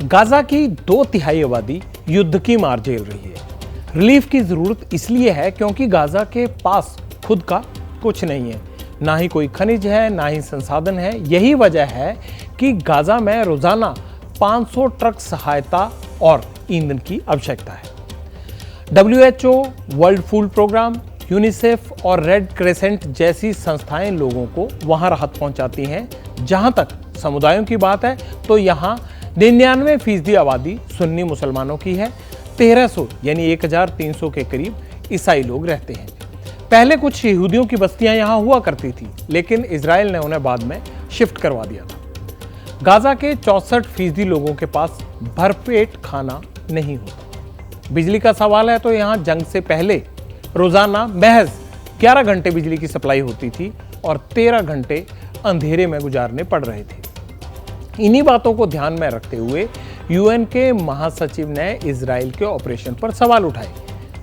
Gaza की 2/3 आबादी युद्ध की मार झेल रही है। रिलीफ की जरूरत इसलिए है क्योंकि गाजा के पास खुद का कुछ नहीं है, ना ही कोई खनिज है, ना ही संसाधन है। यही वजह है कि गाजा में रोजाना 500 ट्रक सहायता और ईंधन की आवश्यकता है। WHO, world food programme, UNICEF और रेड क्रेसेंट जैसी संस्थाएं लोगों को वहां राहत पहुंचाती हैं। जहां तक समुदायों की बात है तो यहां 99% आबादी सुन्नी मुसलमानों की है। 1300 यानी 1300 के करीब ईसाई लोग रहते हैं। पहले कुछ यहूदियों की बस्तियां यहां हुआ करती थी, लेकिन इजराइल ने उन्हें बाद में शिफ्ट करवा दिया था। गाजा के 64% लोगों के पास भरपेट खाना नहीं होता। बिजली का सवाल है तो यहां जंग से पहले रोजाना महज 11 घंटे बिजली की सप्लाई होती थी और 13 घंटे अंधेरे में गुजारने पड़ रहे थे। इन्हीं बातों को ध्यान में रखते हुए यूएन के महासचिव ने इजराइल के ऑपरेशन पर सवाल उठाए।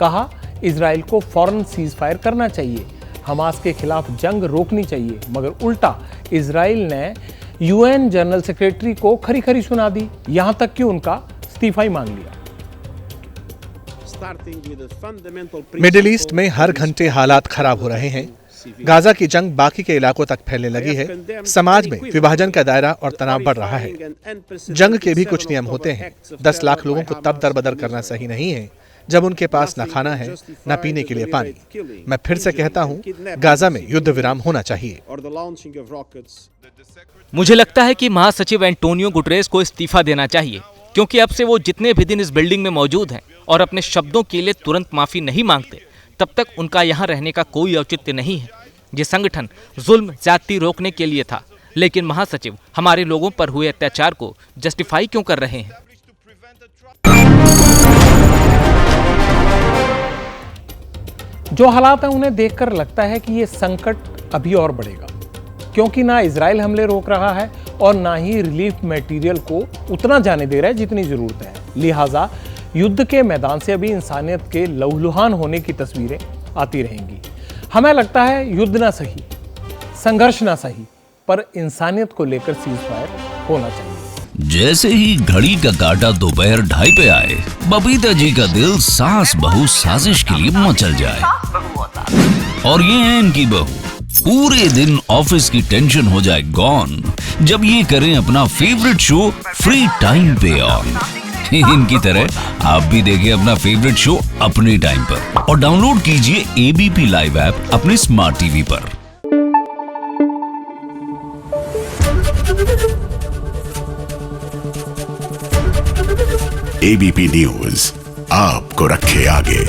कहा, इजराइल को फौरन सीज फायर करना चाहिए, हमास के खिलाफ जंग रोकनी चाहिए। मगर उल्टा इजराइल ने यूएन जनरल सेक्रेटरी को खरी खरी सुना दी, यहां तक कि उनका इस्तीफा ही मांग लिया। मिडिल ईस्ट में हर घंटे हालात खराब हो रहे हैं। गाजा की जंग बाकी के इलाकों तक फैलने लगी है। समाज में विभाजन का दायरा और तनाव बढ़ रहा है। जंग के भी कुछ नियम होते हैं। 10 लाख लोगों को तब दरबदर करना सही नहीं है जब उनके पास न खाना है, न पीने के लिए पानी। मैं फिर से कहता हूं, गाजा में युद्ध विराम होना चाहिए। मुझे लगता है कि महासचिव एंटोनियो गुटरेस को इस्तीफा देना चाहिए, क्योंकि अब से वो जितने भी दिन इस बिल्डिंग में मौजूद हैं और अपने शब्दों के लिए तुरंत माफी नहीं मांगते, तब तक उनका यहाँ रहने का कोई औचित्य नहीं है। ये संगठन जुल्म ज्यादती रोकने के लिए था, लेकिन महासचिव हमारे लोगों पर हुए अत्याचार को जस्टिफाई क्यों कर रहे हैं? जो हालात हैं उन्हें देखकर लगता है कि ये संकट अभी और बढ़ेगा, क्योंकि ना इजराइल हमले रोक रहा है और ना ही रिलीफ मटेरियल को उतना जाने दे रहा है जितनी जरूरत है। लिहाजा युद्ध के मैदान से अभी इंसानियत के लहूलुहान होने की तस्वीरें आती रहेंगी। हमें लगता है युद्ध ना सही, संघर्ष ना सही, पर इंसानियत को लेकर सीज फायर होना चाहिए। जैसे ही घड़ी का काटा दोपहर 2:30 पे आए, बबीता जी का दिल सास बहू साजिश के लिए मचल जाए। और ये है इनकी बहू, पूरे दिन ऑफिस की टेंशन हो जाए गॉन जब ये करें अपना फेवरेट शो फ्री टाइम पे ऑन। इनकी तरह आप भी देखिए अपना फेवरेट शो अपने टाइम पर और डाउनलोड कीजिए एबीपी लाइव ऐप अपने स्मार्ट टीवी पर। एबीपी न्यूज आपको रखे आगे।